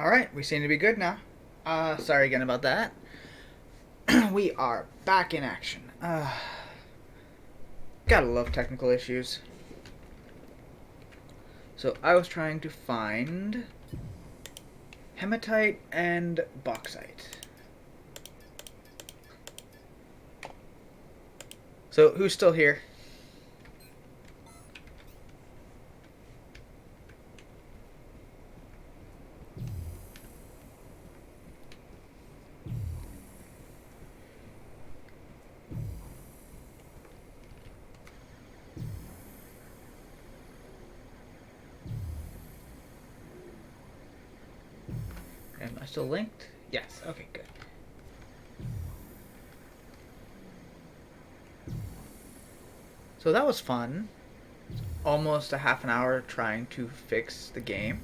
Alright, we seem to be good now. Sorry again about that. We are back in action. Gotta love technical issues. So I was trying to find hematite and bauxite. So who's still here? Am I still linked? Yes. Okay, good. So that was fun. Almost a half an hour trying to fix the game.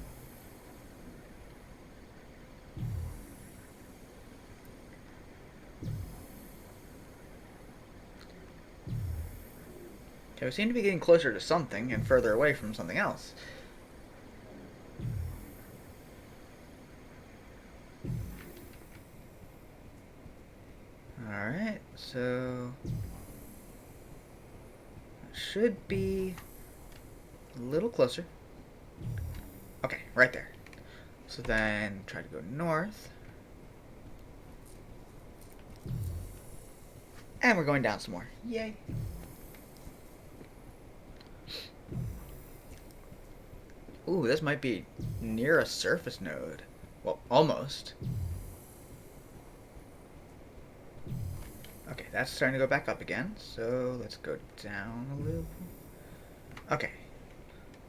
Okay, we seem to be getting closer to something and further away from something else. Alright, so should be a little closer. Okay, right there. So then try to go north. And we're going down some more. Yay. Ooh, this might be near a surface node. Well, almost. Okay, that's starting to go back up again. So let's go down a little. Okay.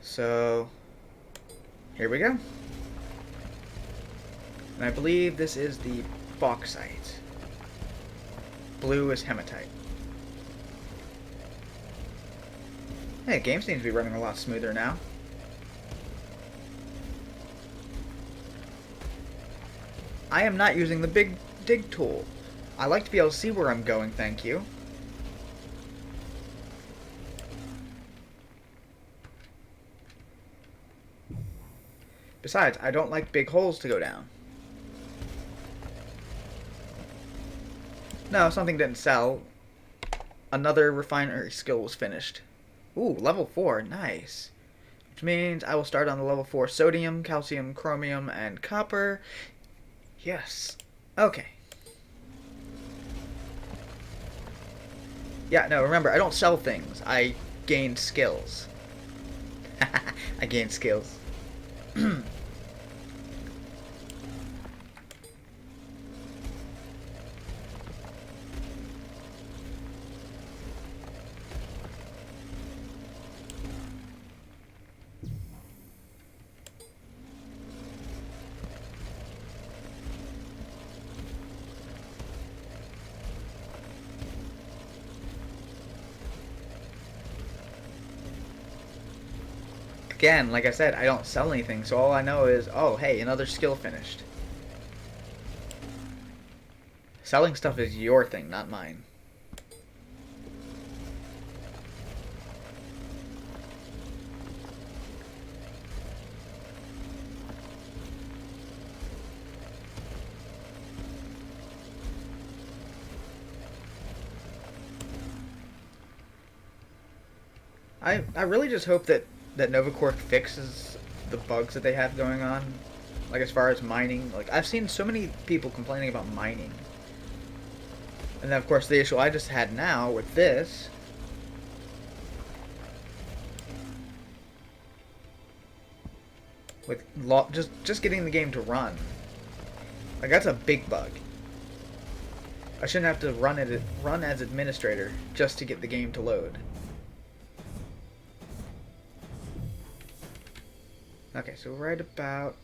So here we go. And I believe this is the bauxite. Blue is hematite. Hey, game seems to be running a lot smoother now. I am not using the big dig tool. I like to be able to see where I'm going, thank you. Besides, I don't like big holes to go down. No, something didn't sell. Another refinery skill was finished. Ooh, level 4, nice. Which means I will start on the level 4 sodium, calcium, chromium, and copper. Yes. Okay. Yeah, no, remember, I don't sell things. I gain skills. I gain skills. Again, like I said, I don't sell anything, so all I know is, oh, hey, another skill finished. Selling stuff is your thing, not mine. I really just hope that NovaCorp fixes the bugs that they have going on. Like, as far as mining. Like, I've seen so many people complaining about mining. And then, of course, the issue I just had now with this. With just getting the game to run. Like, that's a big bug. I shouldn't have to run as administrator just to get the game to load. Okay, so right about...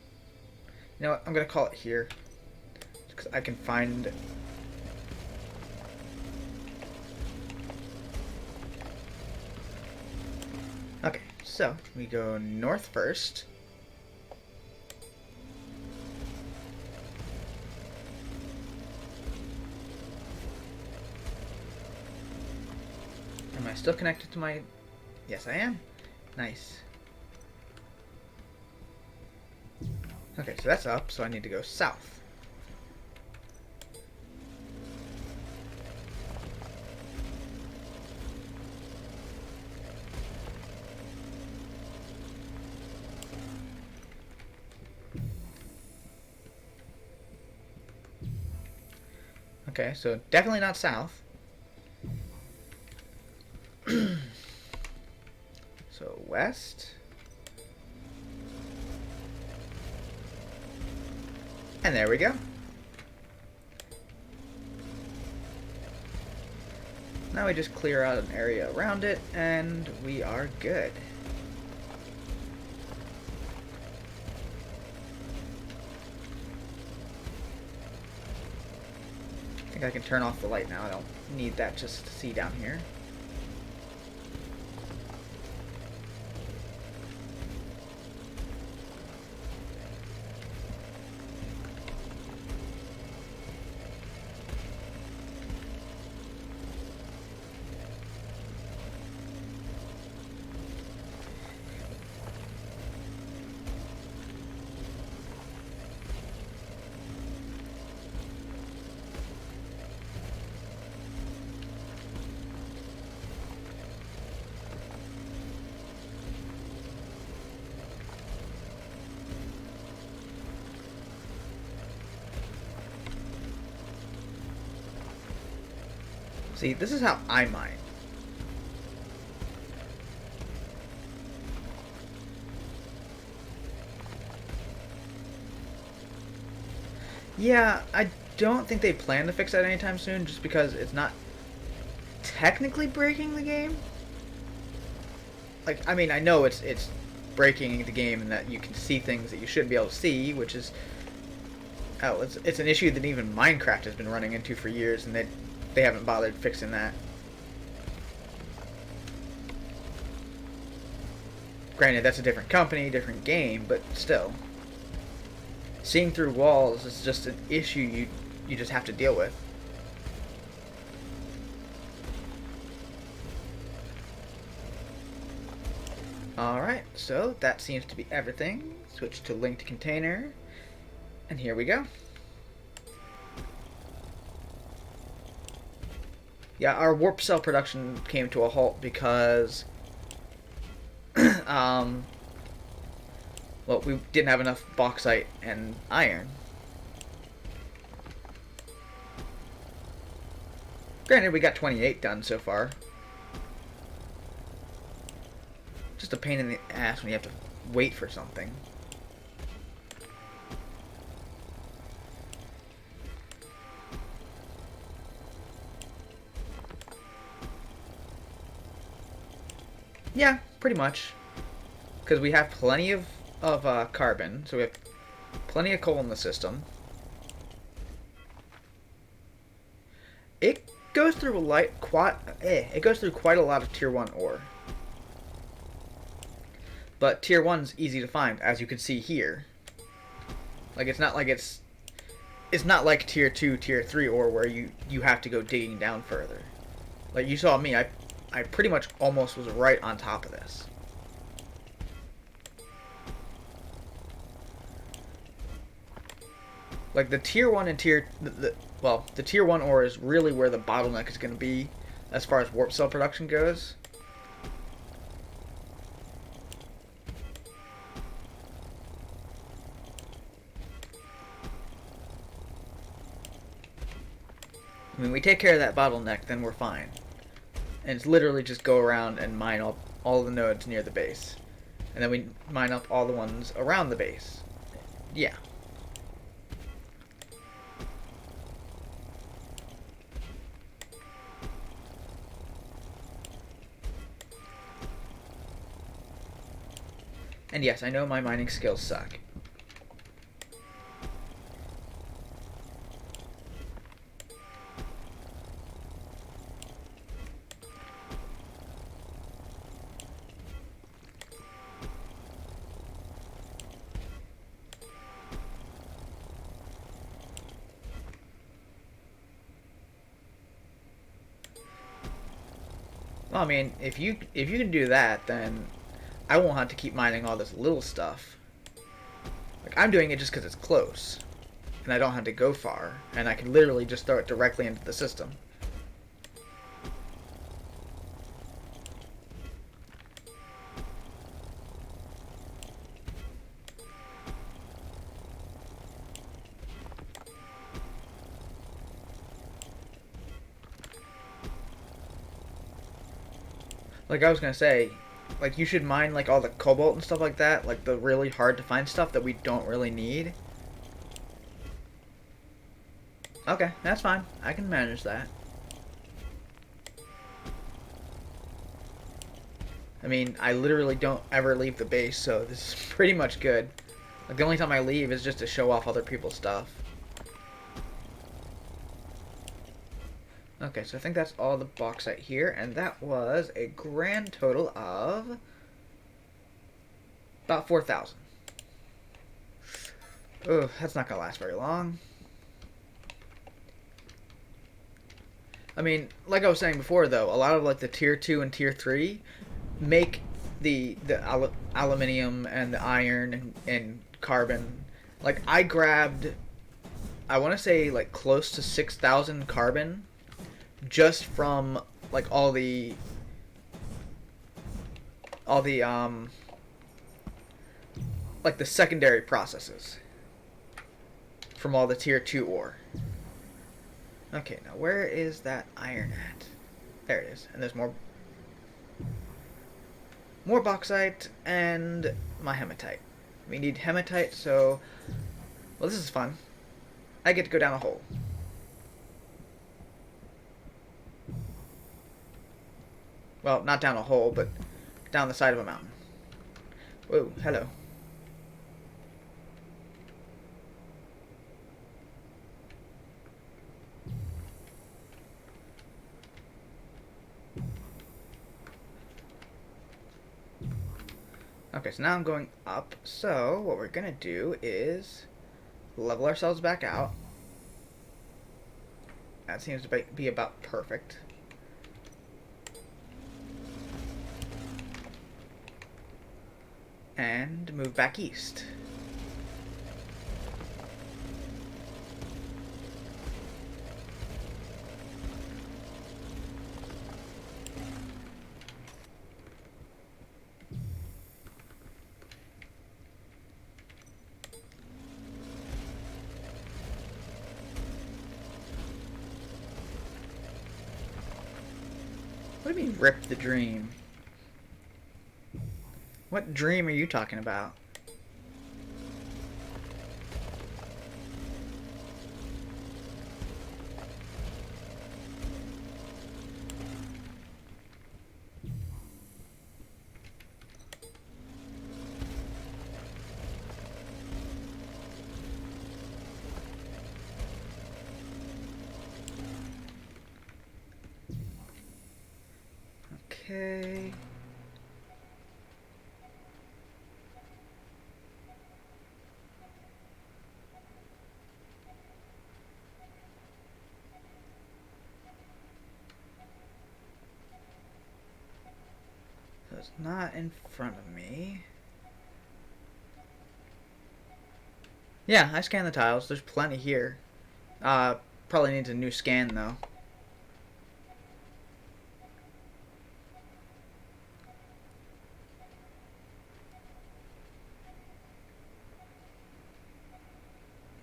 You know what? I'm going to call it here. Because I can find... Okay, so we go north first. Am I still connected to my... Yes, I am. Nice. Okay, so that's up, so I need to go south. Okay, so definitely not south. So west. And there we go. Now we just clear out an area around it, and we are good. I think I can turn off the light now. I don't need that just to see down here. See, this is how I mine. Yeah, I don't think they plan to fix that anytime soon, just because it's not technically breaking the game. Like, I mean, I know it's breaking the game and that you can see things that you shouldn't be able to see, which is it's an issue that even Minecraft has been running into for years, and they haven't bothered fixing that. Granted, that's a different company, different game, but still. Seeing through walls is just an issue you just have to deal with. Alright, so that seems to be everything. Switch to linked container, and here we go. Yeah, our warp cell production came to a halt because well, we didn't have enough bauxite and iron. Granted, we got 28 done so far. Just a pain in the ass when you have to wait for something. Yeah, pretty much. Because we have plenty of carbon, so we have plenty of coal in the system. It goes through it goes through quite a lot of tier 1 ore. But tier 1's easy to find, as you can see here. Like, it's not like tier 2, tier 3 ore where you have to go digging down further. Like you saw me, I pretty much almost was right on top of this. Like the tier 1 and the tier 1 ore is really where the bottleneck is going to be as far as warp cell production goes. I mean, we take care of that bottleneck, then we're fine. And it's literally just go around and mine all the nodes near the base. And then we mine up all the ones around the base. Yeah. And yes, I know my mining skills suck. Well, I mean, if you can do that, then I won't have to keep mining all this little stuff. Like, I'm doing it just because it's close. And I don't have to go far. And I can literally just throw it directly into the system. Like I was gonna say, like you should mine like all the cobalt and stuff like that, like the really hard to find stuff that we don't really need. Okay, that's fine. I can manage that. I mean, I literally don't ever leave the base, so this is pretty much good. Like the only time I leave is just to show off other people's stuff. Okay, so I think that's all the bauxite here, and that was a grand total of about 4,000. Oh, that's not gonna last very long. I mean, like I was saying before, though, a lot of like the tier 2 and tier 3 make the aluminium and the iron and carbon. Like I grabbed, I want to say like close to 6,000 carbon just from like all the like the secondary processes from all the tier 2 ore. Okay, now where is that iron at? There it is. And there's more bauxite and my hematite. We need hematite, so well, this is fun. I get to go down a hole. Well, not down a hole, but down the side of a mountain. Whoa, hello. Okay, so now I'm going up. So what we're gonna do is level ourselves back out. That seems to be about perfect. And move back east. What do you mean, rip the dream? What dream are you talking about? Okay. So it's not in front of me. Yeah, I scanned the tiles. There's plenty here. Probably needs a new scan though.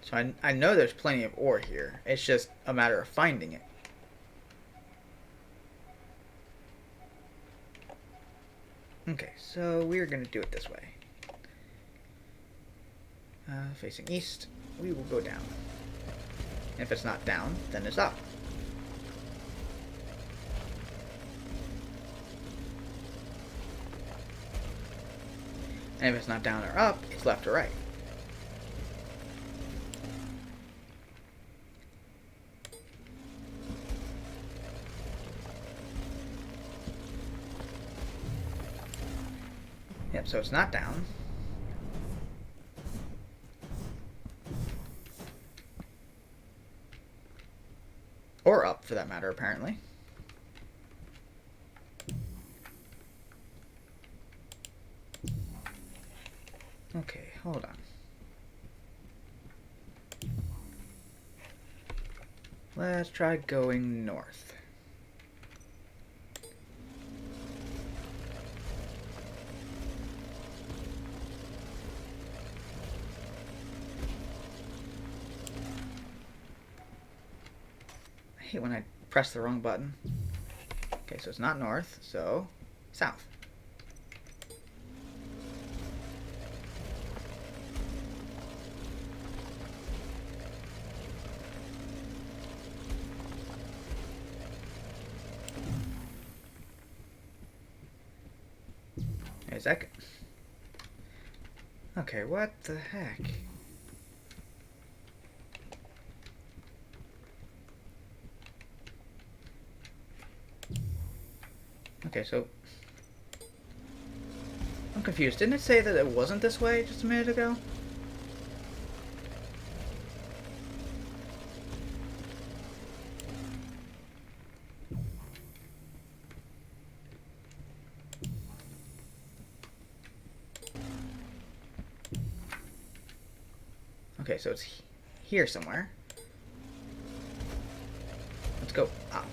So I know there's plenty of ore here. It's just a matter of finding it. Okay, so we're going to do it this way. Facing east, we will go down. If it's not down, then it's up. And if it's not down or up, it's left or right. Yep, so it's not down. Or up, for that matter, apparently. Okay, hold on. Let's try going north. I hate when I press the wrong button. Okay, so it's not north, so south. Is that... Okay, what the heck? Okay, so... I'm confused. Didn't it say that it wasn't this way just a minute ago? Okay, so it's here somewhere. Let's go up.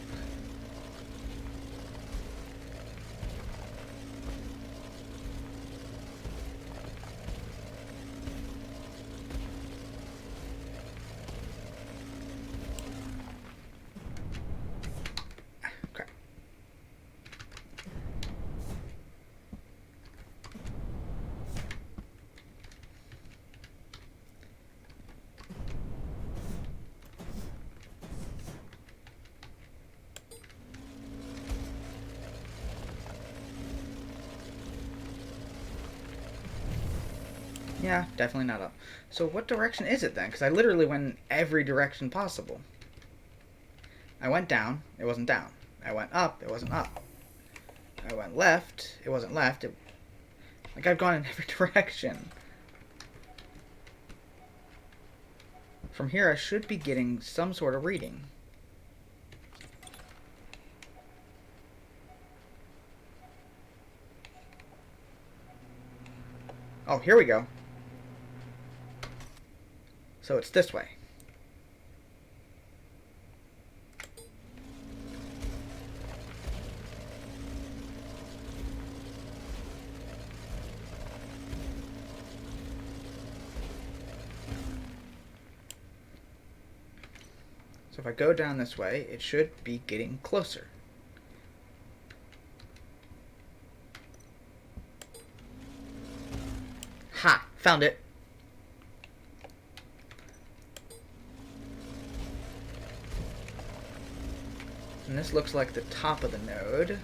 Crap. Yeah, definitely not up. So what direction is it then? Because I literally went in every direction possible. I went down, it wasn't down. I went up, it wasn't up. I went left, it wasn't left. Like, I've gone in every direction. From here, I should be getting some sort of reading. Oh, here we go. So it's this way. So if I go down this way, it should be getting closer. Ha! Found it. And this looks like the top of the node.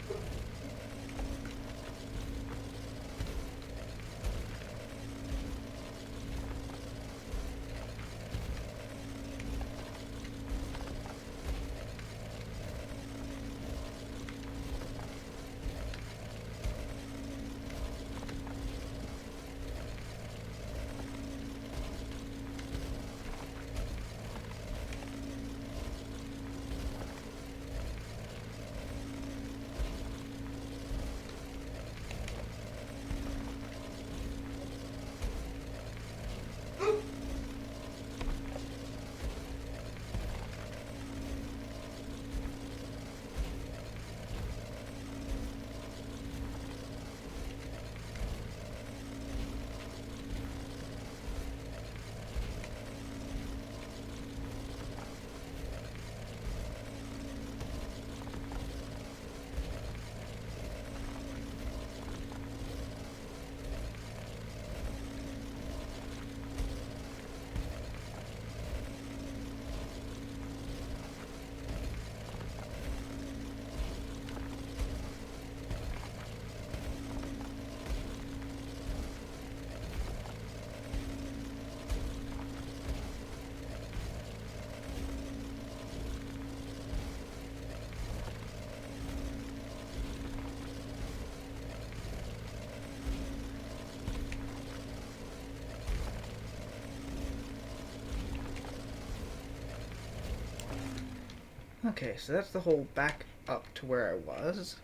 Okay, so that's the hole back up to where I was.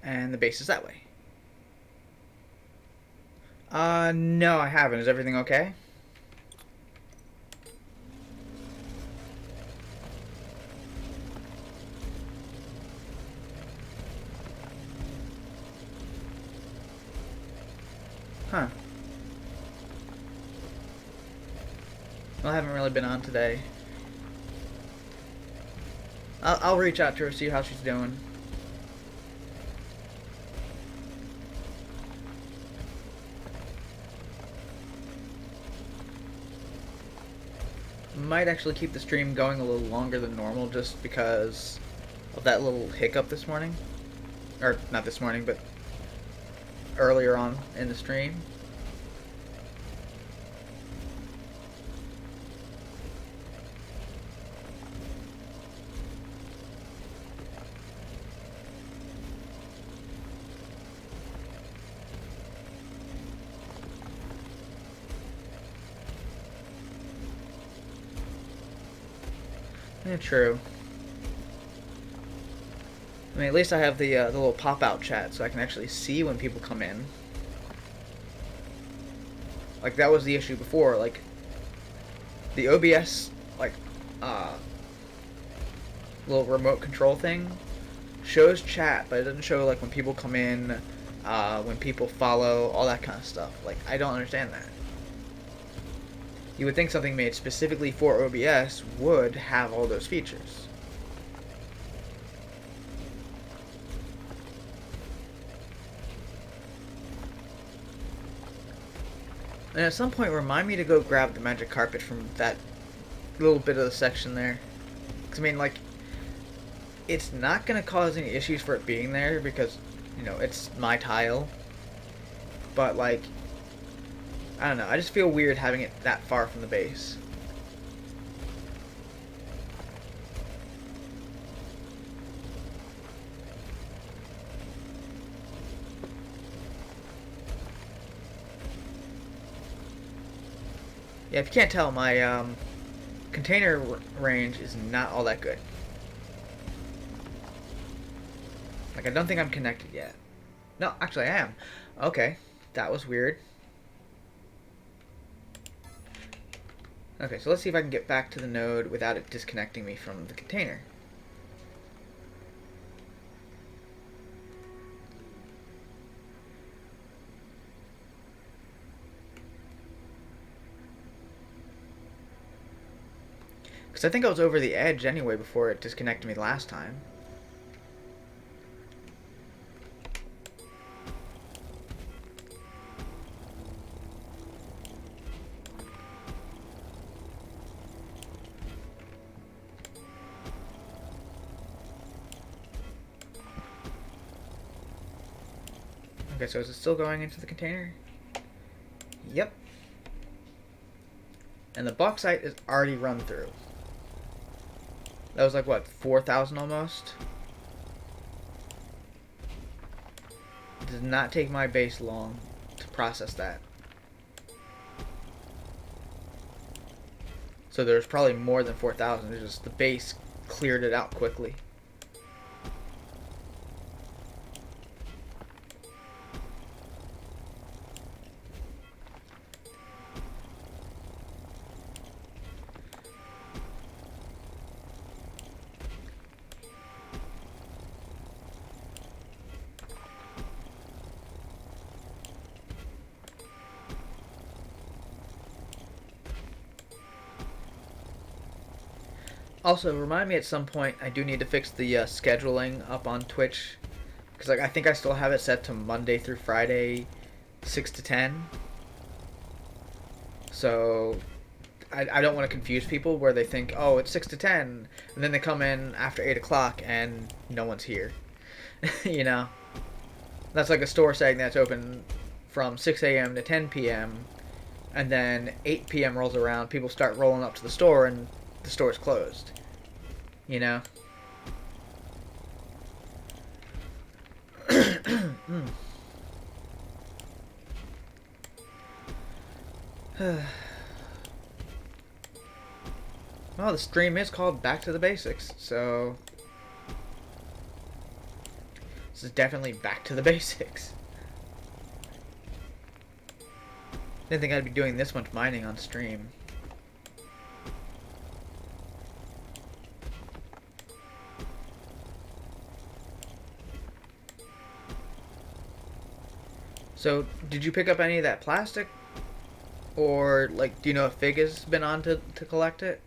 And the base is that way. No, I haven't. Is everything okay? Huh. Well, I haven't really been on today. I'll reach out to her, see how she's doing. Might actually keep the stream going a little longer than normal just because of that little hiccup this morning. Or, not this morning, but earlier on in the stream. Yeah, true. I mean, at least I have the little pop-out chat, so I can actually see when people come in. Like, that was the issue before. Like, the OBS, like, little remote control thing shows chat, but it doesn't show, like, when people come in, when people follow, all that kind of stuff. Like, I don't understand that. You would think something made specifically for OBS would have all those features. And at some point, remind me to go grab the magic carpet from that little bit of the section there. Because, I mean, like, it's not going to cause any issues for it being there because, you know, it's my tile. But, like, I don't know. I just feel weird having it that far from the base. Yeah, if you can't tell, my container range is not all that good. Like, I don't think I'm connected yet. No, actually I am. Okay, that was weird. Okay, so let's see if I can get back to the node without it disconnecting me from the container. Because I think I was over the edge anyway before it disconnected me last time. Okay, so is it still going into the container? Yep. And the bauxite is already run through. That was like, what, 4,000 almost? It does not take my base long to process that. So there's probably more than 4,000. It's just the base cleared it out quickly. Also, remind me at some point, I do need to fix the scheduling up on Twitch. Because like, I think I still have it set to Monday through Friday, 6 to 10. So, I don't want to confuse people where they think, oh, it's 6 to 10. And then they come in after 8 o'clock and no one's here. You know? That's like a store saying that's open from 6 a.m. to 10 p.m. And then 8 p.m. rolls around, people start rolling up to the store and the store's closed. You know? Well, the stream is called Back to the Basics, so this is definitely back to the basics. Didn't think I'd be doing this much mining on stream. So, did you pick up any of that plastic? Or, like, do you know if Fig has been on to collect it?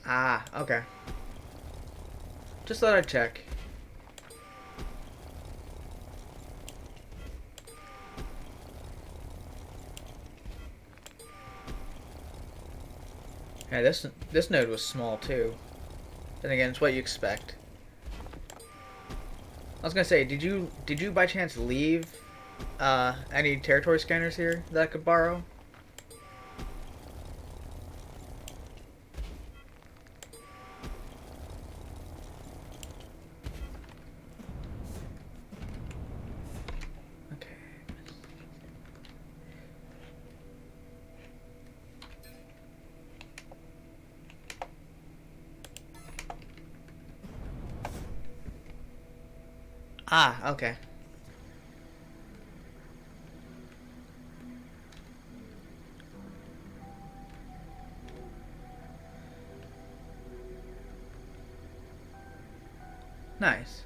Ah, okay. Just thought I'd check. Yeah, this node was small too. Then again, it's what you expect. I was gonna say, did you by chance leave any territory scanners here that I could borrow? Okay. Ah, okay. Nice.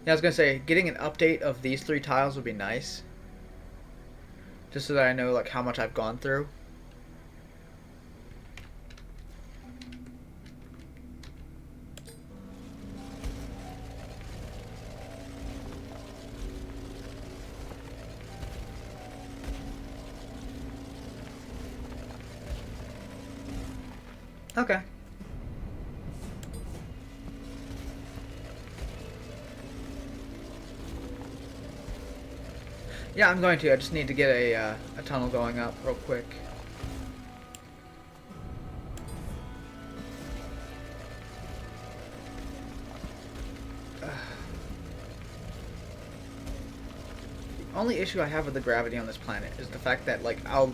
Yeah, I was gonna say, getting an update of these 3 tiles would be nice. Just so that I know like how much I've gone through. Okay. Yeah, I'm going to. I just need to get a tunnel going up real quick. Only issue I have with the gravity on this planet is the fact that like I'll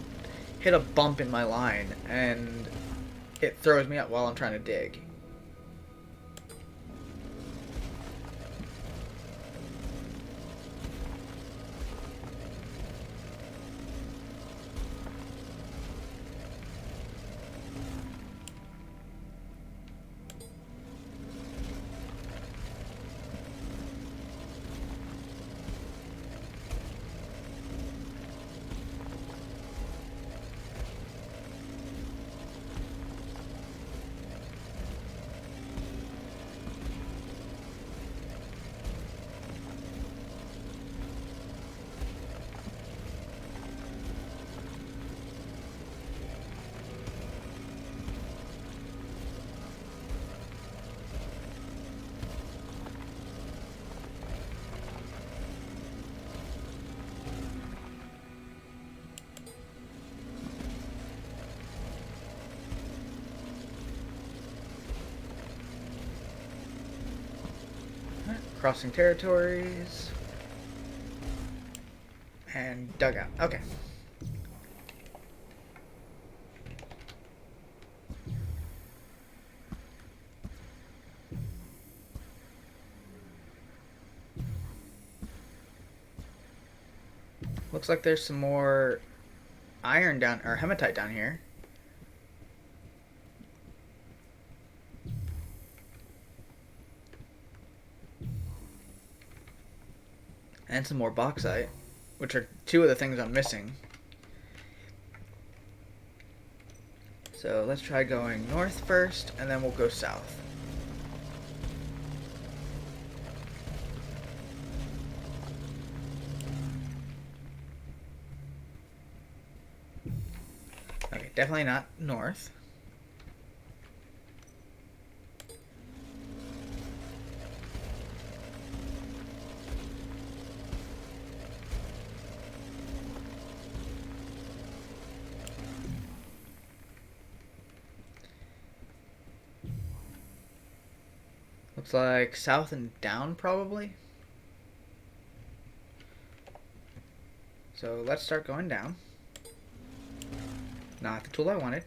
hit a bump in my line and it throws me up while I'm trying to dig. Crossing territories. And dugout. Okay. Looks like there's some more iron down, or hematite down here. And some more bauxite, which are 2 of the things I'm missing. So let's try going north first, and then we'll go south. Okay, definitely not north. Looks like south and down, probably. So let's start going down. Not the tool I wanted.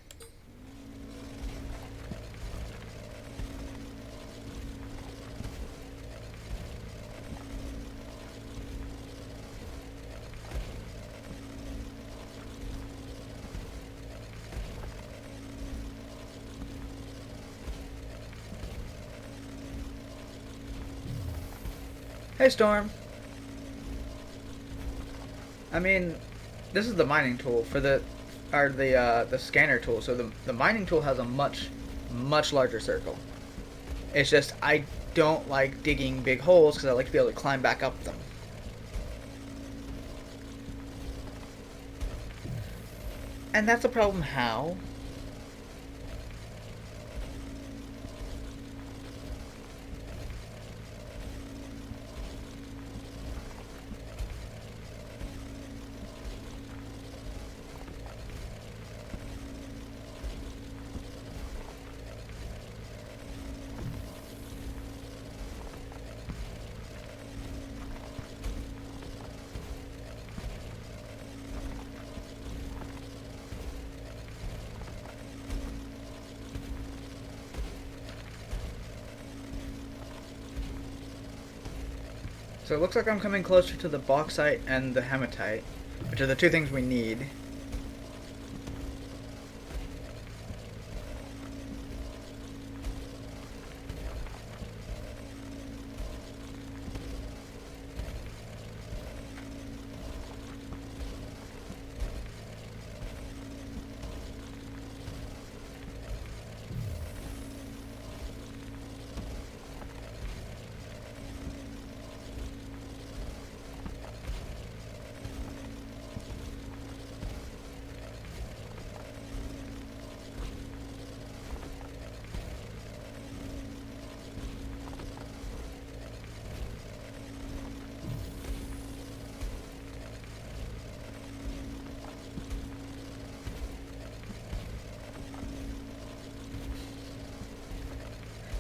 Hey, Storm. I mean, this is the mining tool for the scanner tool. So the mining tool has a much larger circle. It's just I don't like digging big holes because I like to be able to climb back up them. And that's a problem. How? So it looks like I'm coming closer to the bauxite and the hematite, which are the two things we need.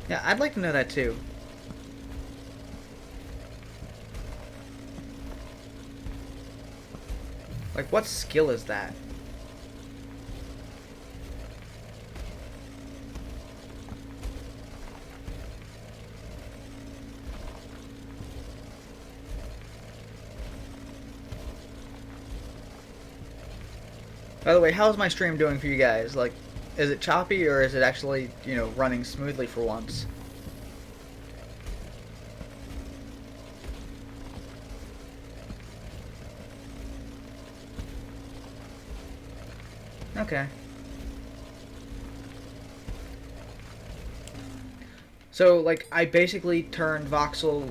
Yeah, I'd like to know that too. Like, what skill is that? By the way, how's my stream doing for you guys? Like, is it choppy or is it actually, running smoothly for once? Okay. So, like, I basically turned voxel,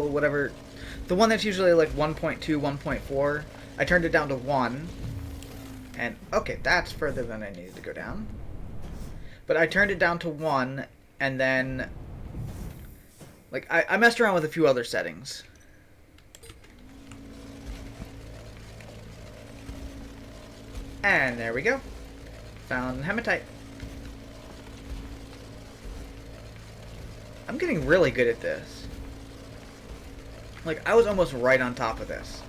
whatever, the one that's usually like 1.2, 1.4, I turned it down to 1. And, okay, that's further than I needed to go down. But I turned it down to 1, and then, like, I messed around with a few other settings. And there we go. Found hematite. I'm getting really good at this. Like, I was almost right on top of this.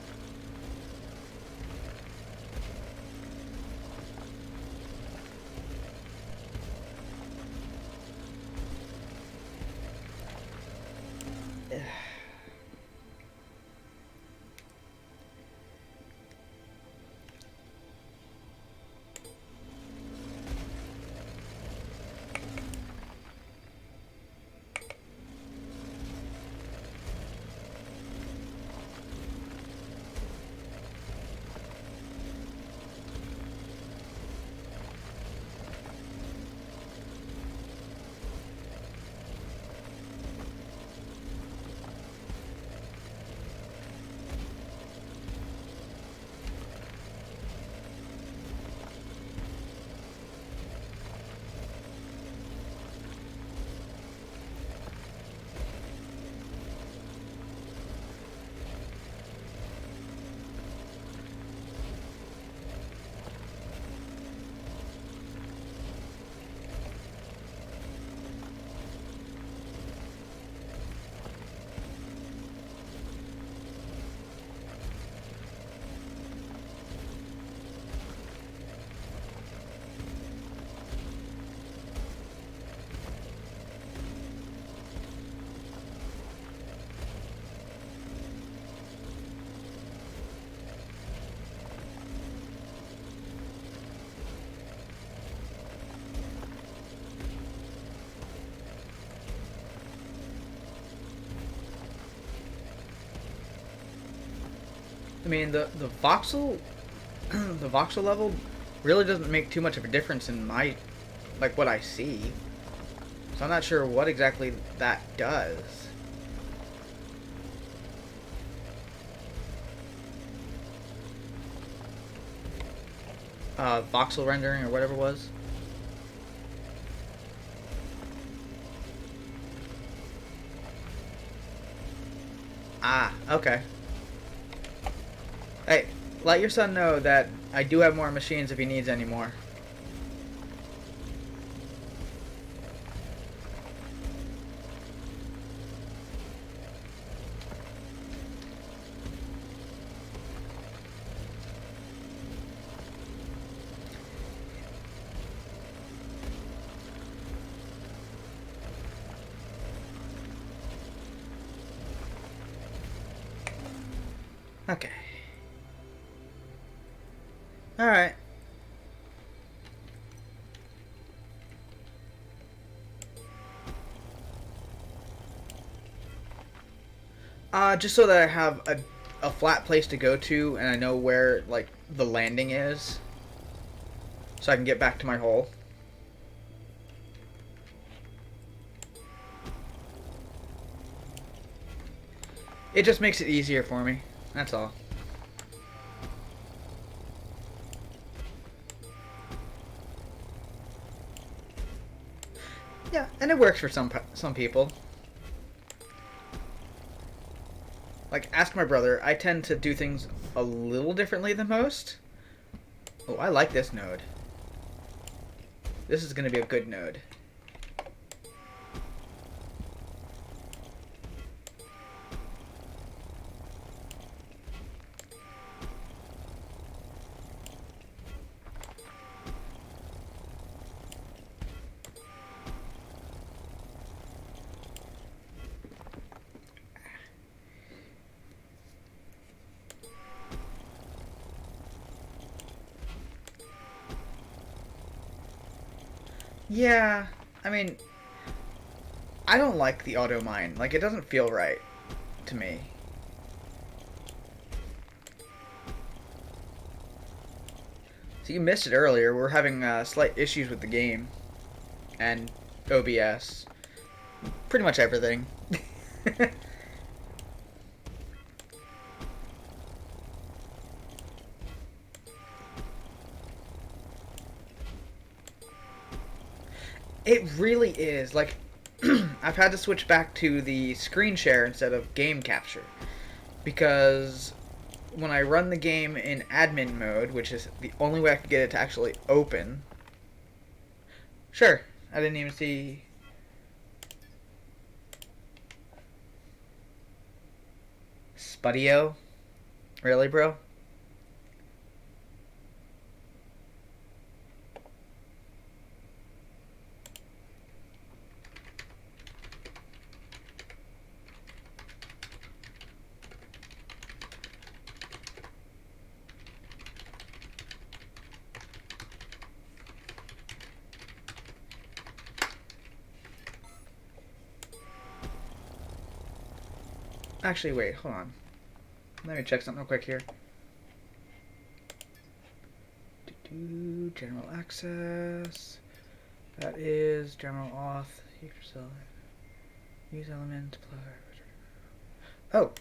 I mean, the voxel, the voxel level really doesn't make too much of a difference in my, like, what I see. So I'm not sure what exactly that does. Voxel rendering or whatever it was. Ah, okay. Hey, let your son know that I do have more machines if he needs any more. Okay. Alright. Just so that I have a flat place to go to and I know where, like, the landing is. So I can get back to my hole. It just makes it easier for me. That's all. Yeah, and it works for some people. Like, ask my brother. I tend to do things a little differently than most. Oh, I like this node. This is going to be a good node. Yeah, I mean, I don't like the auto mine. Like, it doesn't feel right to me. So you missed it earlier. We're having slight issues with the game and OBS. Pretty much everything. It really is. Like, I've had to switch back to the screen share instead of game capture. Because when I run the game in admin mode, which is the only way I can get it to actually open. Sure, I didn't even see. Spudio? Really, bro? Actually, wait, hold on. Let me check something real quick here. General access. That is general auth. Use element. Oh.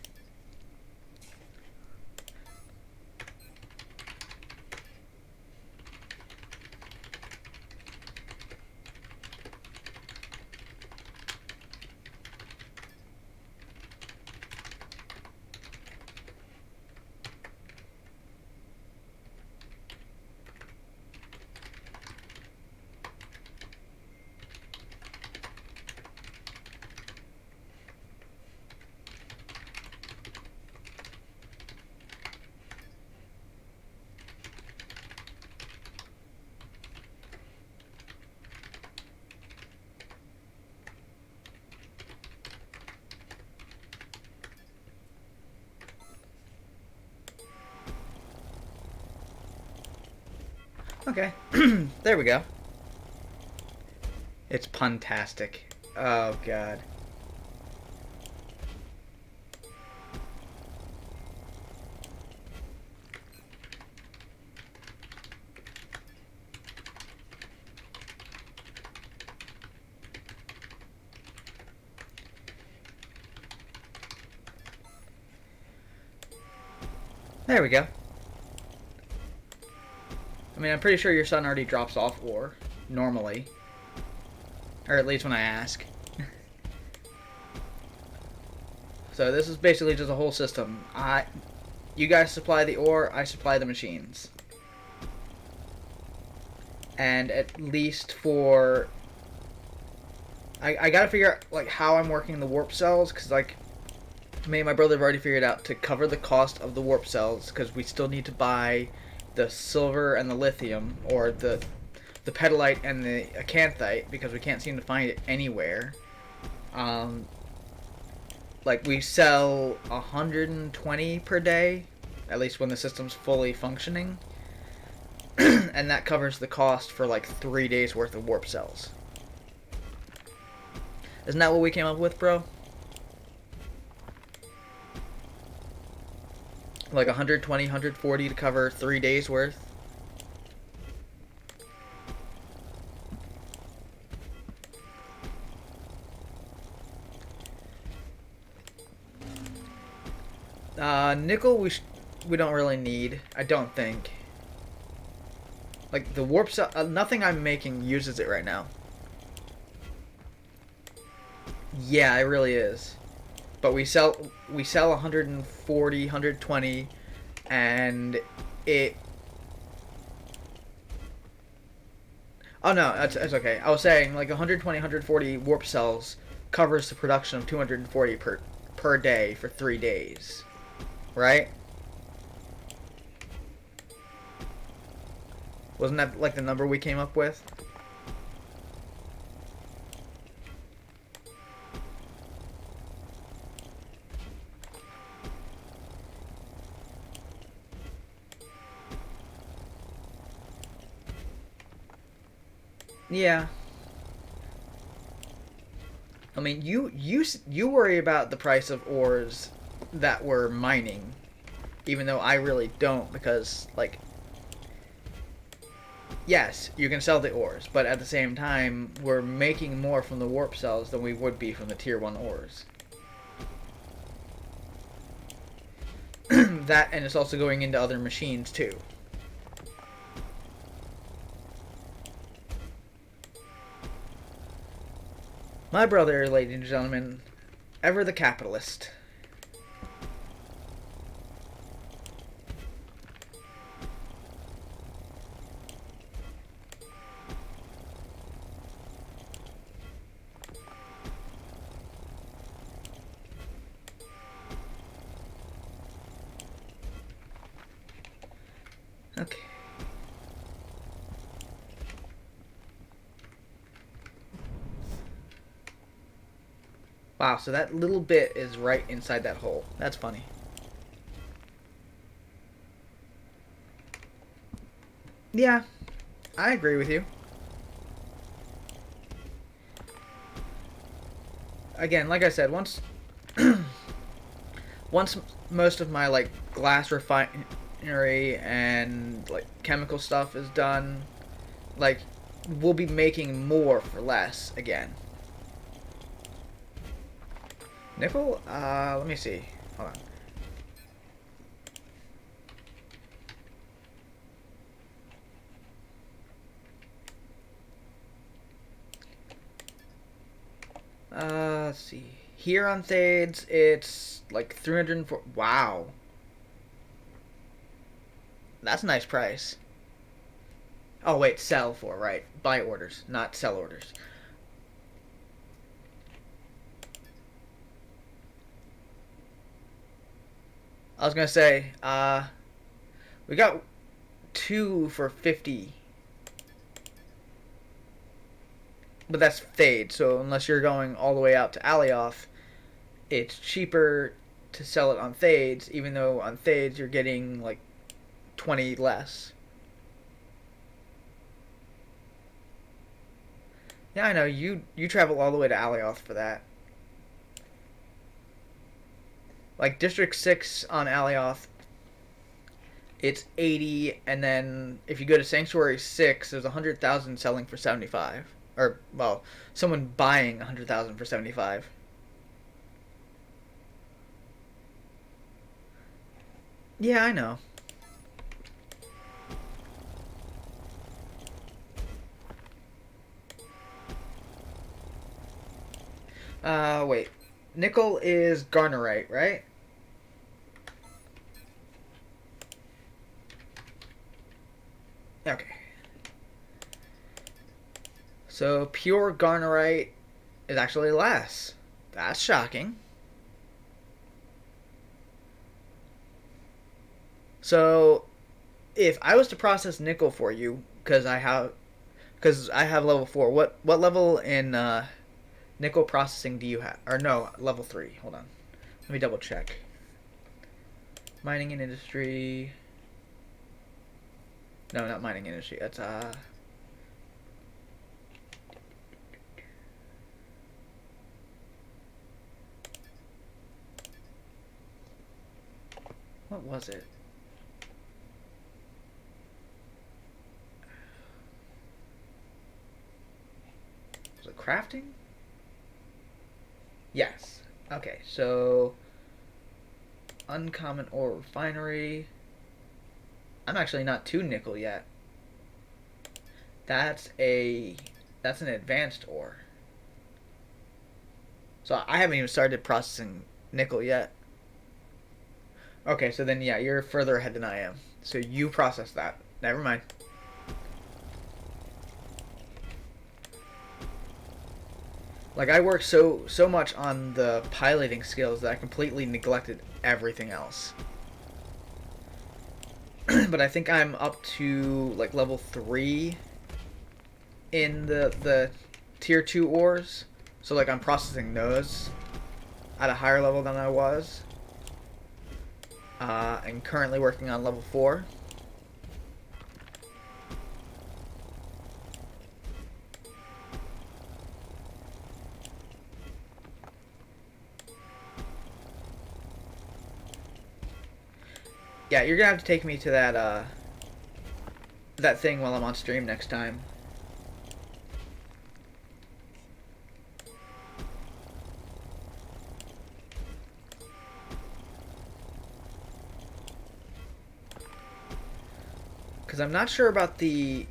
Okay. There we go. It's puntastic. Oh, God. There we go. I mean, I'm pretty sure your son already drops off ore, normally. Or at least when I ask. So this is basically just a whole system. You guys supply the ore, I supply the machines. And at least for... I gotta figure out, like, how I'm working the warp cells, because, like, me and my brother have already figured out to cover the cost of the warp cells, because we still need to buy the silver and the lithium, or the petalite and the acanthite, because we can't seem to find it anywhere. Like, we sell 120 per day, at least when the system's fully functioning, and that covers the cost for like 3 days worth of warp cells. Isn't that what we came up with, bro? Like 120, 140 to cover 3 days worth? Nickel we don't really need. I don't think. Like the warp cell, nothing I'm making uses it right now. Yeah, it really is. But we sell 140, 120, and it. Oh no, that's okay. I was saying like 120, 140 warp cells covers the production of 240 per day for 3 days, right? Wasn't that like the number we came up with? Yeah. I mean, you worry about the price of ores that we're mining, even though I really don't, because like, yes, you can sell the ores, but at the same time, we're making more from the warp cells than we would be from the tier 1 ores. That, and it's also going into other machines too. My brother, ladies and gentlemen, ever the capitalist. Okay. Wow, so that little bit is right inside that hole. That's funny. Yeah, I agree with you. Again, like I said, once once most of my like glass refinery and like chemical stuff is done, like we'll be making more for less again. Nickel? Let me see. Hold on. Let's see. Here on Thades, it's like 304. Wow. That's a nice price. Oh, wait, sell for, right. Buy orders, not sell orders. I was gonna say, we got 2 for 50. But that's Thade, so unless you're going all the way out to Alioth, it's cheaper to sell it on Thades, even though on Thades you're getting like 20 less. Yeah, I know, you travel all the way to Alioth for that. Like District 6 on Alioth, it's 80, and then if you go to Sanctuary 6, there's 100,000 selling for 75. Or, well, someone buying 100,000 for 75. Yeah, I know. Wait. Nickel is garnerite, right? Okay. So pure garnerite is actually less. That's shocking. So if I was to process nickel for you, because I have level 4. What level in nickel processing do you have? Or no, level 3. Hold on. Let me double check. Mining and industry. No, not mining industry. That's what was it? Was it crafting? Yes. Okay, so uncommon ore refinery. I'm actually not to nickel yet. That's a that's an advanced ore. So I haven't even started processing nickel yet. Okay, so then yeah, you're further ahead than I am. So you process that. Never mind. Like I worked so much on the piloting skills that I completely neglected everything else. But I think I'm up to like level 3 in the tier 2 ores. So like I'm processing those at a higher level than I was. And currently working on level 4. Yeah, you're gonna have to take me to that thing while I'm on stream next time. Because I'm not sure about the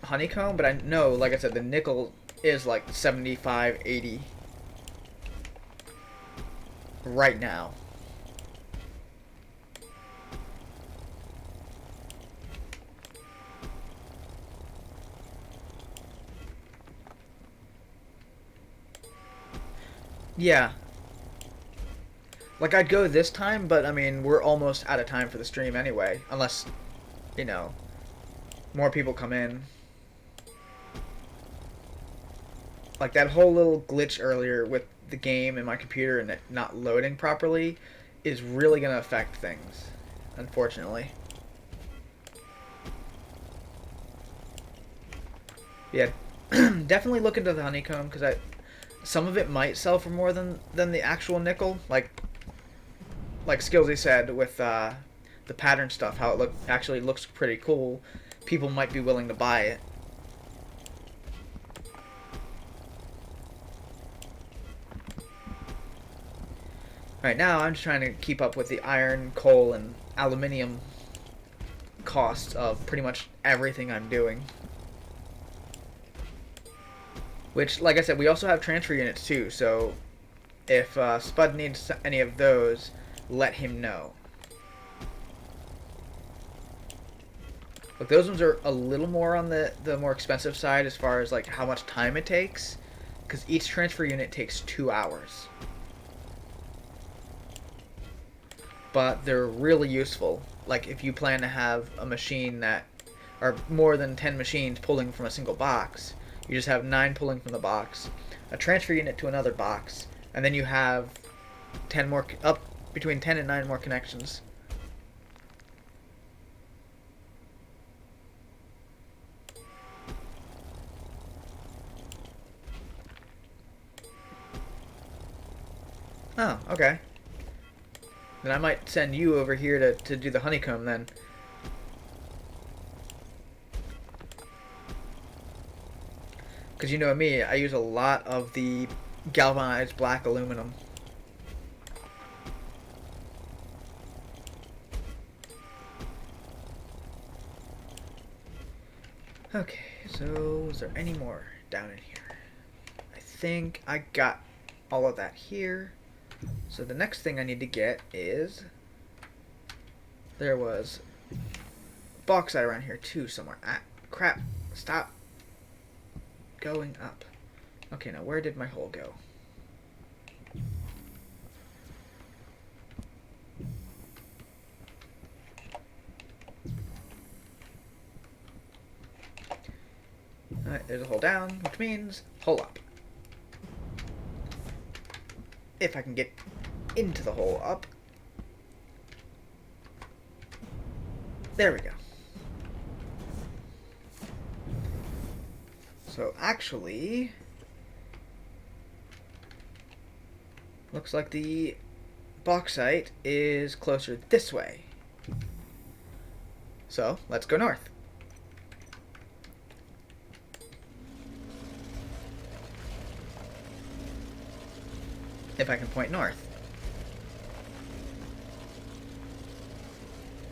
honeycomb, but I know, like I said, the nickel is like 75, 80 right now. Yeah. Like I'd go this time, but I mean, we're almost out of time for the stream anyway, unless, you know, more people come in. Like that whole little glitch earlier with the game and my computer and it not loading properly is really going to affect things, unfortunately. Yeah, definitely look into the honeycomb because some of it might sell for more than the actual nickel. Like Skillsy said with the pattern stuff, how it actually looks pretty cool. People might be willing to buy it. Right now, I'm just trying to keep up with the iron, coal, and aluminium costs of pretty much everything I'm doing. Which, like I said, we also have transfer units too, so if Spud needs any of those, let him know. Look, those ones are a little more on the more expensive side as far as like how much time it takes, because each transfer unit takes 2 hours. But they're really useful. Like if you plan to have a machine that, or more than 10 machines pulling from a single box, you just have 9 pulling from the box, a transfer unit to another box, and then you have 10 more, up between 10 and 9 more connections. Oh, okay. Then I might send you over here to do the honeycomb then. Because you know me, I use a lot of the galvanized black aluminum. Okay, so is there any more down in here? I think I got all of that here. So the next thing I need to get is... There was bauxite around here too somewhere. Ah, crap. Stop going up. Okay, now where did my hole go? Alright, there's a hole down, which means hole up. If I can get into the hole up. There we go. So actually, looks like the bauxite is closer this way. So let's go north. If I can point north.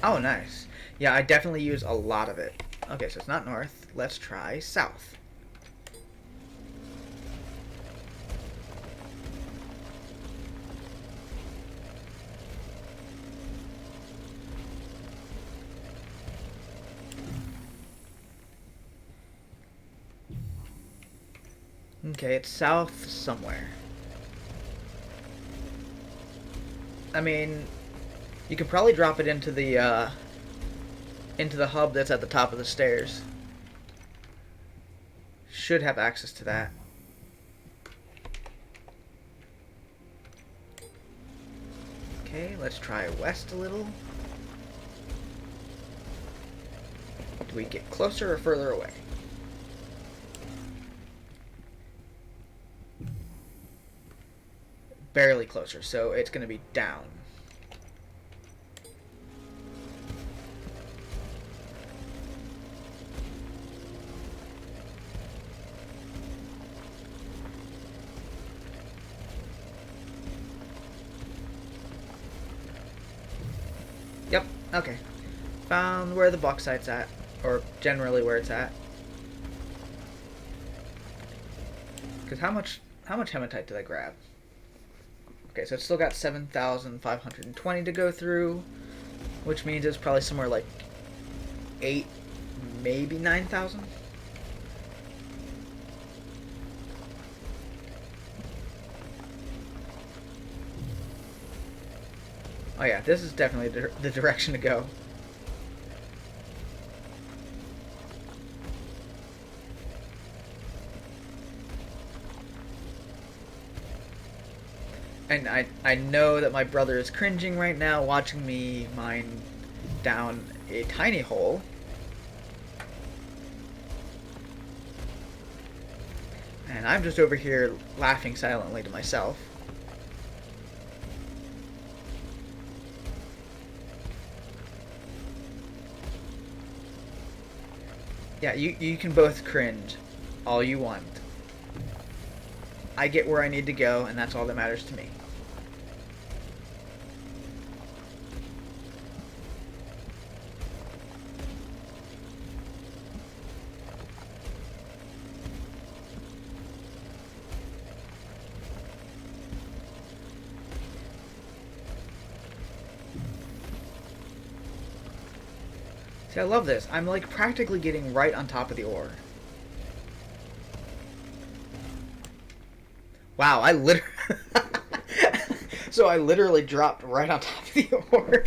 Oh, nice. Yeah, I definitely use a lot of it. Okay, so it's not north. Let's try south. Okay, it's south somewhere. I mean, you could probably drop it into the hub that's at the top of the stairs. Should have access to that. Okay, let's try west a little. Do we get closer or further away? Barely closer, so it's going to be down. Yep, okay. Found where the bauxite's at, or generally where it's at. Because how much hematite did I grab? Okay, so it's still got 7,520 to go through, which means it's probably somewhere like 8, maybe 9,000. Oh yeah, this is definitely the direction to go. And I know that my brother is cringing right now watching me mine down a tiny hole. And I'm just over here laughing silently to myself. Yeah, you can both cringe all you want. I get where I need to go, and that's all that matters to me. See, I love this. I'm like practically getting right on top of the ore. Wow, I literally... So I literally dropped right on top of the ore.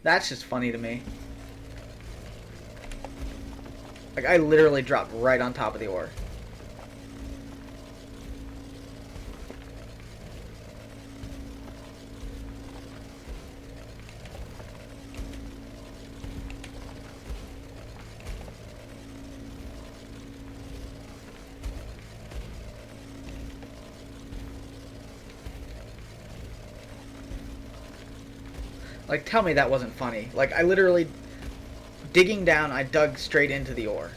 That's just funny to me. Like, I literally dropped right on top of the ore. Like, tell me that wasn't funny. Like, I literally, digging down, I dug straight into the ore.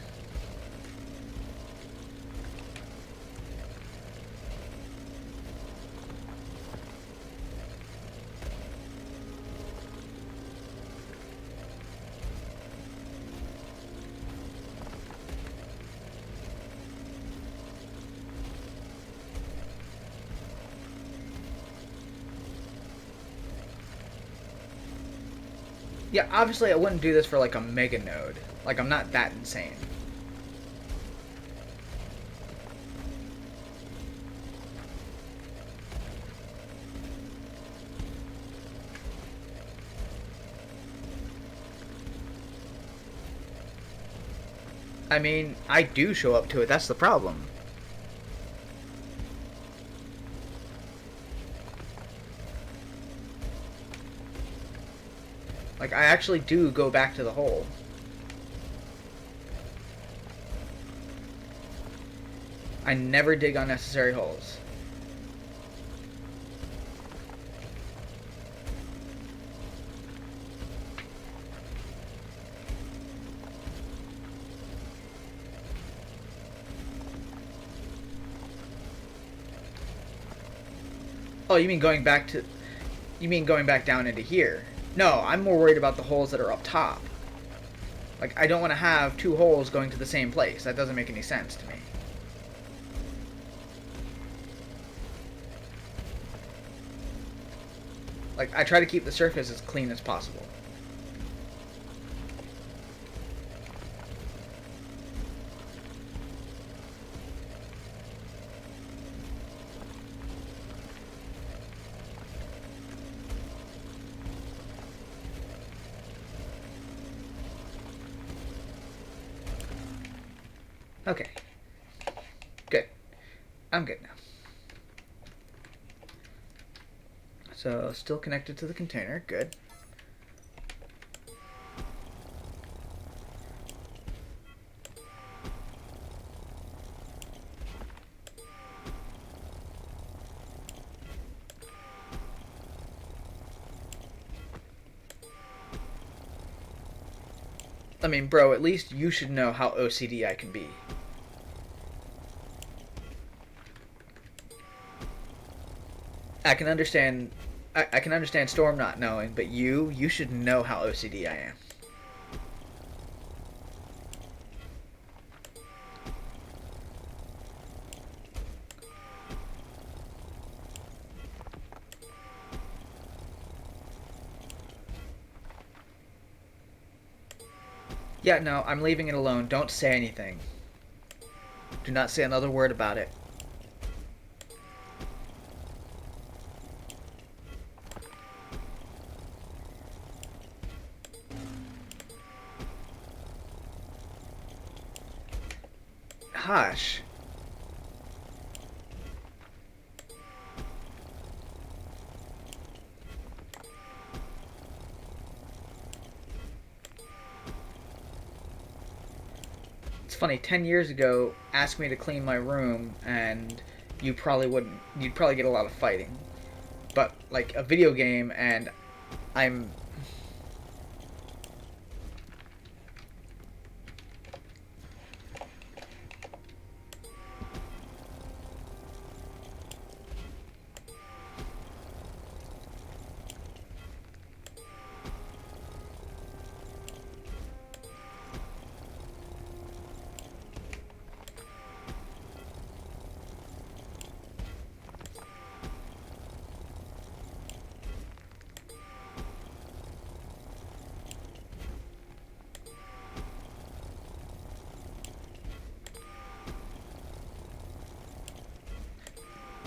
Yeah, obviously I wouldn't do this for like a mega node. Like, I'm not that insane. I mean, I do show up to it, that's the problem. Like, I actually do go back to the hole. I never dig unnecessary holes. Oh, you mean going back to... You mean going back down into here? No, I'm more worried about the holes that are up top. Like, I don't want to have two holes going to the same place. That doesn't make any sense to me. Like, I try to keep the surface as clean as possible. Okay. Good. I'm good now. So, still connected to the container. Good. I mean, bro, at least you should know how OCD I can be. I can understand... I can understand Storm not knowing, but you should know how OCD I am. Yeah, no, I'm leaving it alone. Don't say anything. Do not say another word about it. Hush. It's funny, 10 years ago, ask me to clean my room, and you probably wouldn't. You'd probably get a lot of fighting. But, like, a video game, and I'm...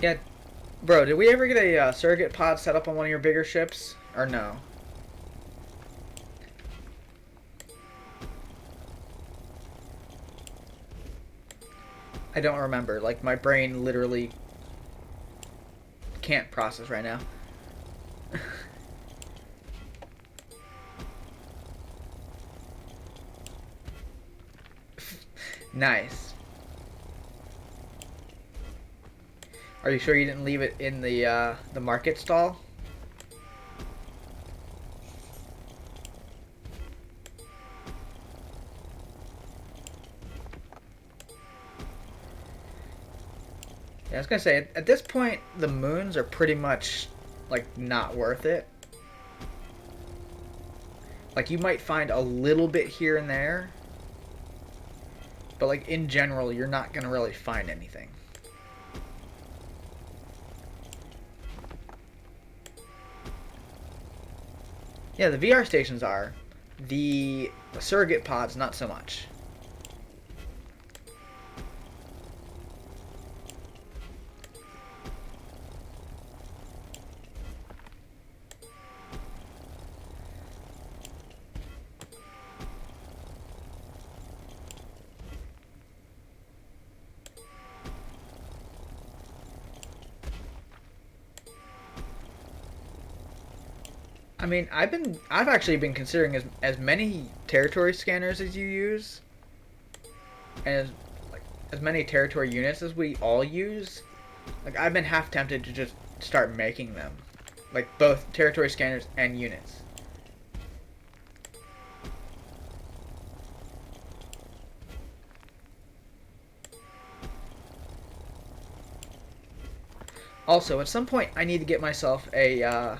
Yeah, bro, did we ever get a surrogate pod set up on one of your bigger ships? Or no? I don't remember. Like, my brain literally can't process right now. Nice. Are you sure you didn't leave it in the market stall? Yeah, I was gonna say, at this point, the moons are pretty much, like, not worth it. Like, you might find a little bit here and there, but, like, in general, you're not gonna really find anything. Yeah, the VR stations are. The surrogate pods, not so much. I mean, I've actually been considering as many territory scanners as you use, and like as many territory units as we all use. Like I've been half tempted to just start making them, like both territory scanners and units. Also, at some point, I need to get myself a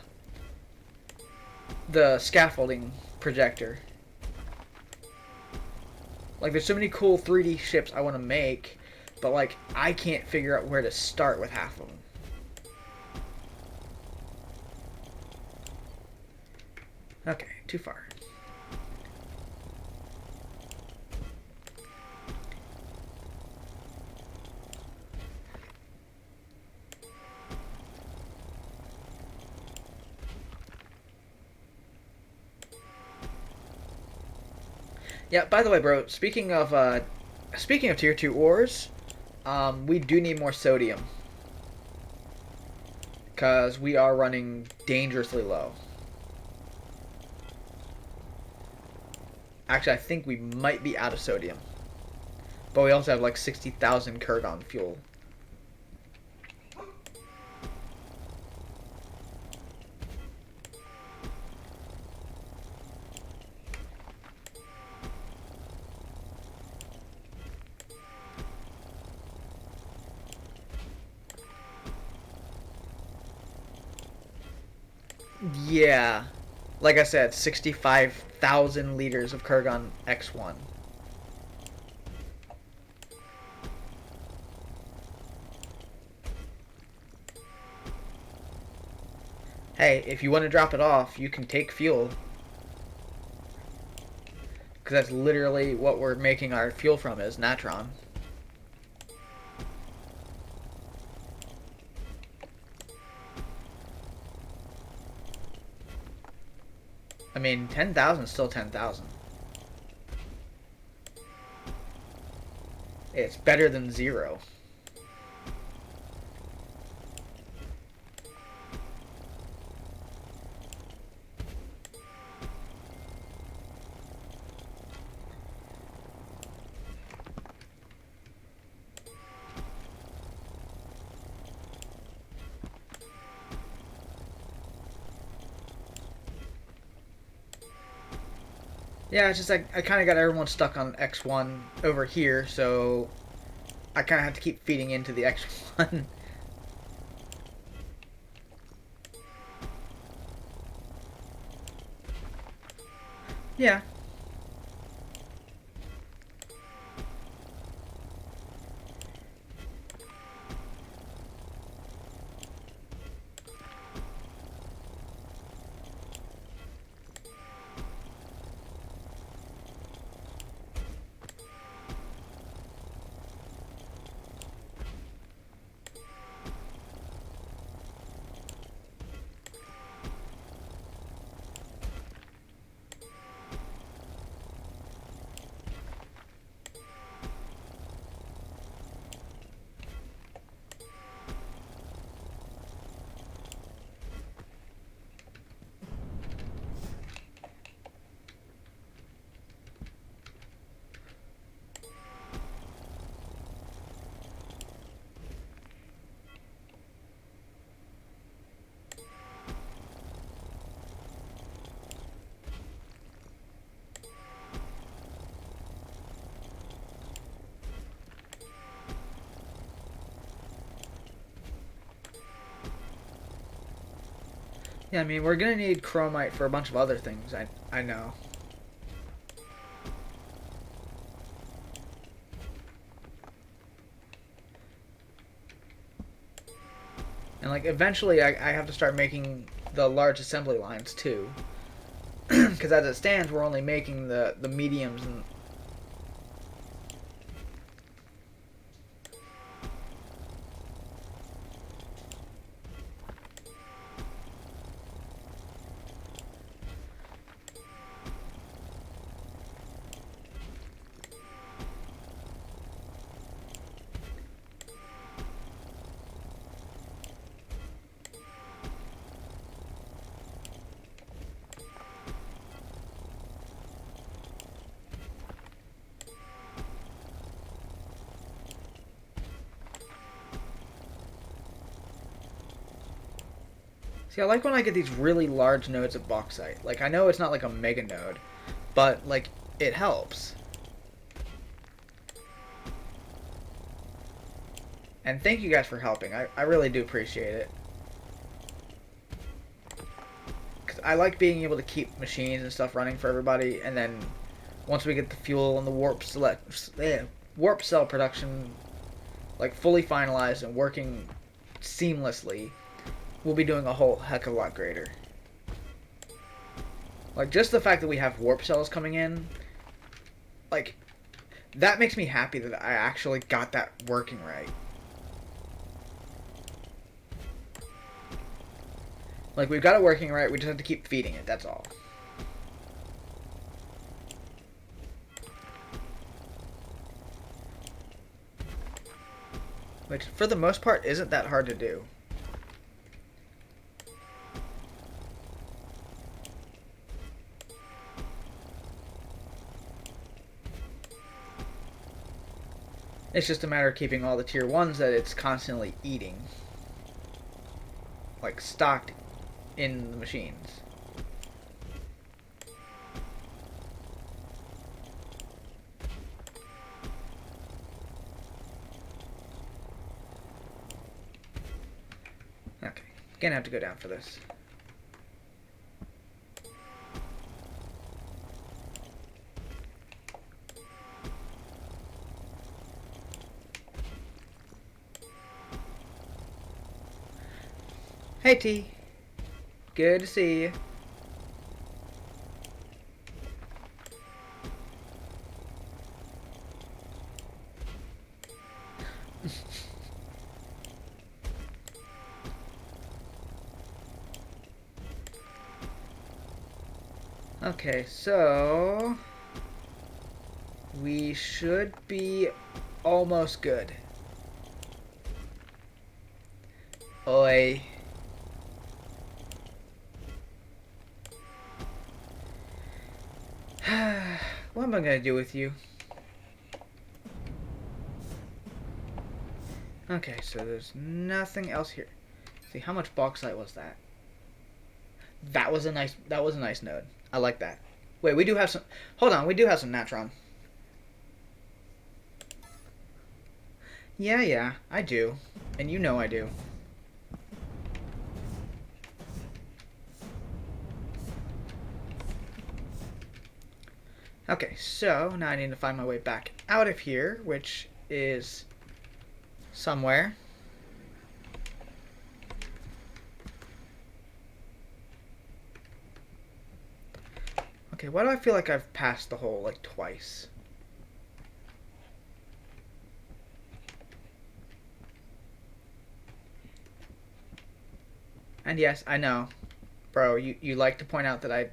the scaffolding projector. Like, there's so many cool 3D ships I want to make, but like I can't figure out where to start with half of them. Okay, too far. Yeah. By the way, bro. Speaking of tier 2 ores, we do need more sodium because we are running dangerously low. Actually, I think we might be out of sodium, but we also have like 60,000 Kurgon fuel. Yeah, like I said, 65,000 liters of Kurgon X1. Hey, if you want to drop it off, you can take fuel. Because that's literally what we're making our fuel from is natron. I mean, 10,000 is still 10,000. It's better than zero. Yeah, it's just like I kind of got everyone stuck on X1 over here, so I kind of have to keep feeding into the X1. Yeah. Yeah, I mean, we're gonna need chromite for a bunch of other things, I know. And like eventually I have to start making the large assembly lines too. Because as it stands, we're only making the mediums and. See, I like when I get these really large nodes of bauxite. Like, I know it's not like a mega node, but, like, it helps. And thank you guys for helping. I really do appreciate it. Because I like being able to keep machines and stuff running for everybody, and then once we get the fuel and the warp cell production, like, fully finalized and working seamlessly, we'll be doing a whole heck of a lot greater. Like, just the fact that we have warp cells coming in, like, that makes me happy that I actually got that working right. Like, we've got it working right, we just have to keep feeding it, that's all. Which, for the most part, isn't that hard to do. It's just a matter of keeping all the tier 1s that it's constantly eating. Like, stocked in the machines. Okay, gonna have to go down for this. Hey T, good to see you. Okay, so we should be almost good. Oi. What am I gonna do with you? Okay, so there's nothing else here. See, how much bauxite was that? That was a nice node. I like that. Wait, we do have some. Hold on, we do have some natron. Yeah, I do, and you know I do. Okay, so now I need to find my way back out of here, which is somewhere. Okay, why do I feel like I've passed the hole like twice? And yes, I know. Bro, you like to point out that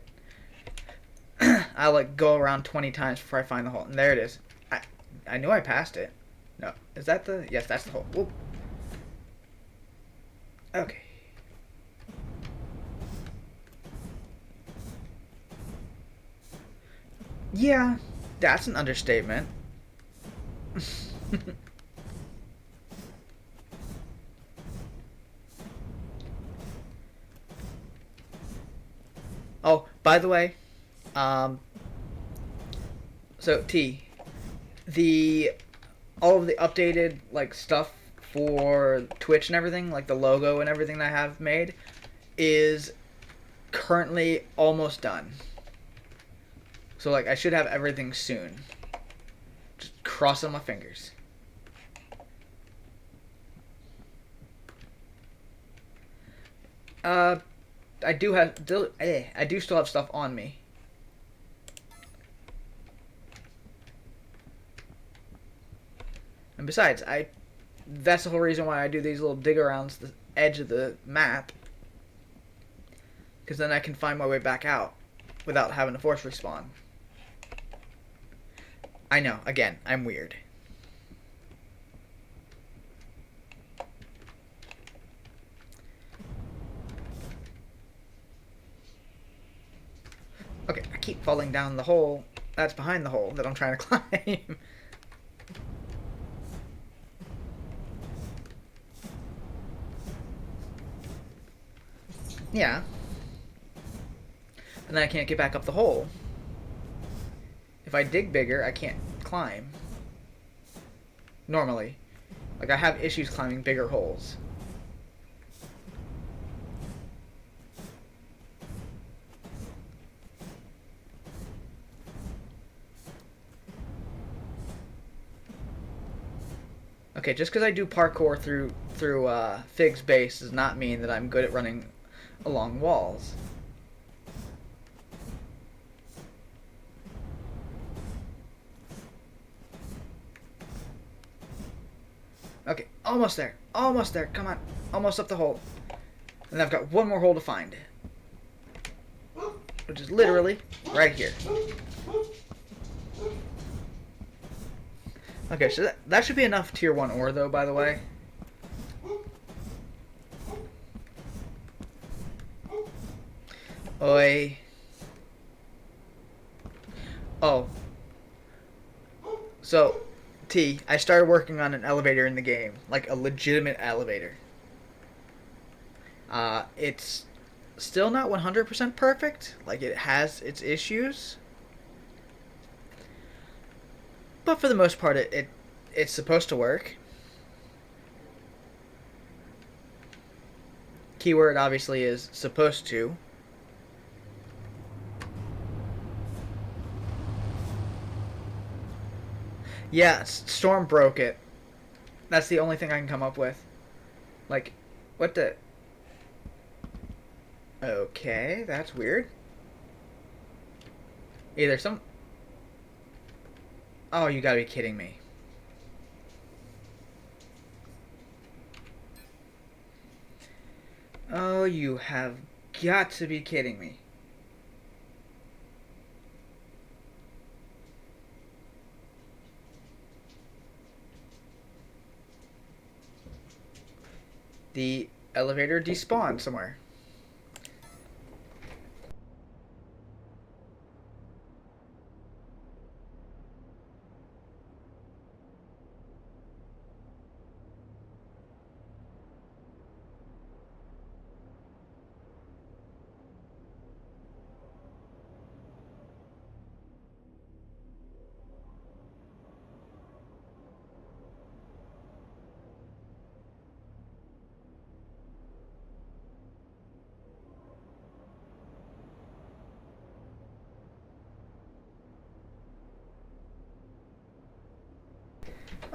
I like go around 20 times before I find the hole. And there it is. I knew I passed it. No. Is that the... Yes, that's the hole. Whoop. Okay. Yeah, that's an understatement. Oh, by the way, so T, all of the updated like stuff for Twitch and everything, like the logo and everything that I have made, is currently almost done. So like I should have everything soon. Just crossing my fingers. I do still have stuff on me. And besides, that's the whole reason why I do these little dig arounds the edge of the map, because then I can find my way back out without having to force respawn. I know, again, I'm weird. Okay, I keep falling down the hole that's behind the hole that I'm trying to climb. Yeah. And then I can't get back up the hole. If I dig bigger, I can't climb. Normally. Like, I have issues climbing bigger holes. Okay, just because I do parkour through Fig's base does not mean that I'm good at running along walls. Okay, almost there. Almost there. Come on. Almost up the hole. And I've got one more hole to find. Which is literally right here. Okay, so that should be enough tier 1 ore, though, by the way. Oi. Oh. So, I started working on an elevator in the game. Like, a legitimate elevator. It's still not 100% perfect. Like, it has its issues. But for the most part, it's supposed to work. Keyword, obviously, is supposed to. Yeah, Storm broke it. That's the only thing I can come up with. Like, what the... Okay, that's weird. Either some... Oh, you gotta be kidding me. Oh, you have got to be kidding me. The elevator despawned somewhere.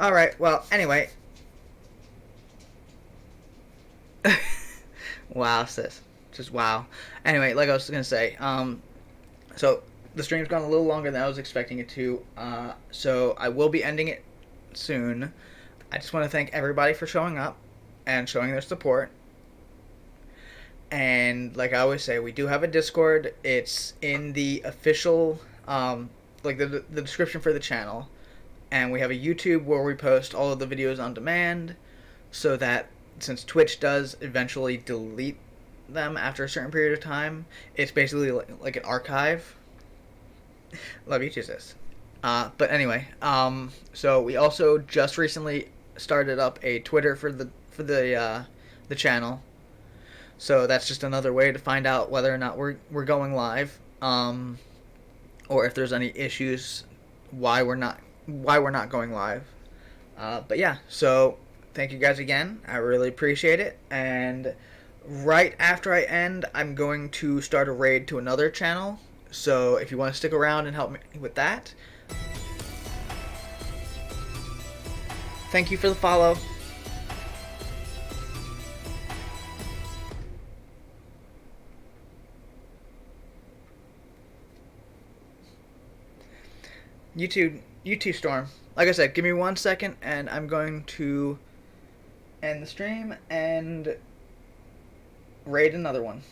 Alright, well, anyway. Wow, sis. Just wow. Anyway, like I was gonna say, so the stream's gone a little longer than I was expecting it to, so I will be ending it soon. I just want to thank everybody for showing up and showing their support. And like I always say, we do have a Discord. It's in the official, like the description for the channel. And we have a YouTube where we post all of the videos on demand, so that since Twitch does eventually delete them after a certain period of time, it's basically like an archive. Love you, Jesus. But anyway, so we also just recently started up a Twitter for the channel. So that's just another way to find out whether or not we're going live, or if there's any issues why we're not going live. But yeah, so thank you guys again. I really appreciate it. And right after I end, I'm going to start a raid to another channel. So if you want to stick around and help me with that, thank you for the follow. You too, Storm. like I said, give me 1 second, and I'm going to end the stream and raid another one.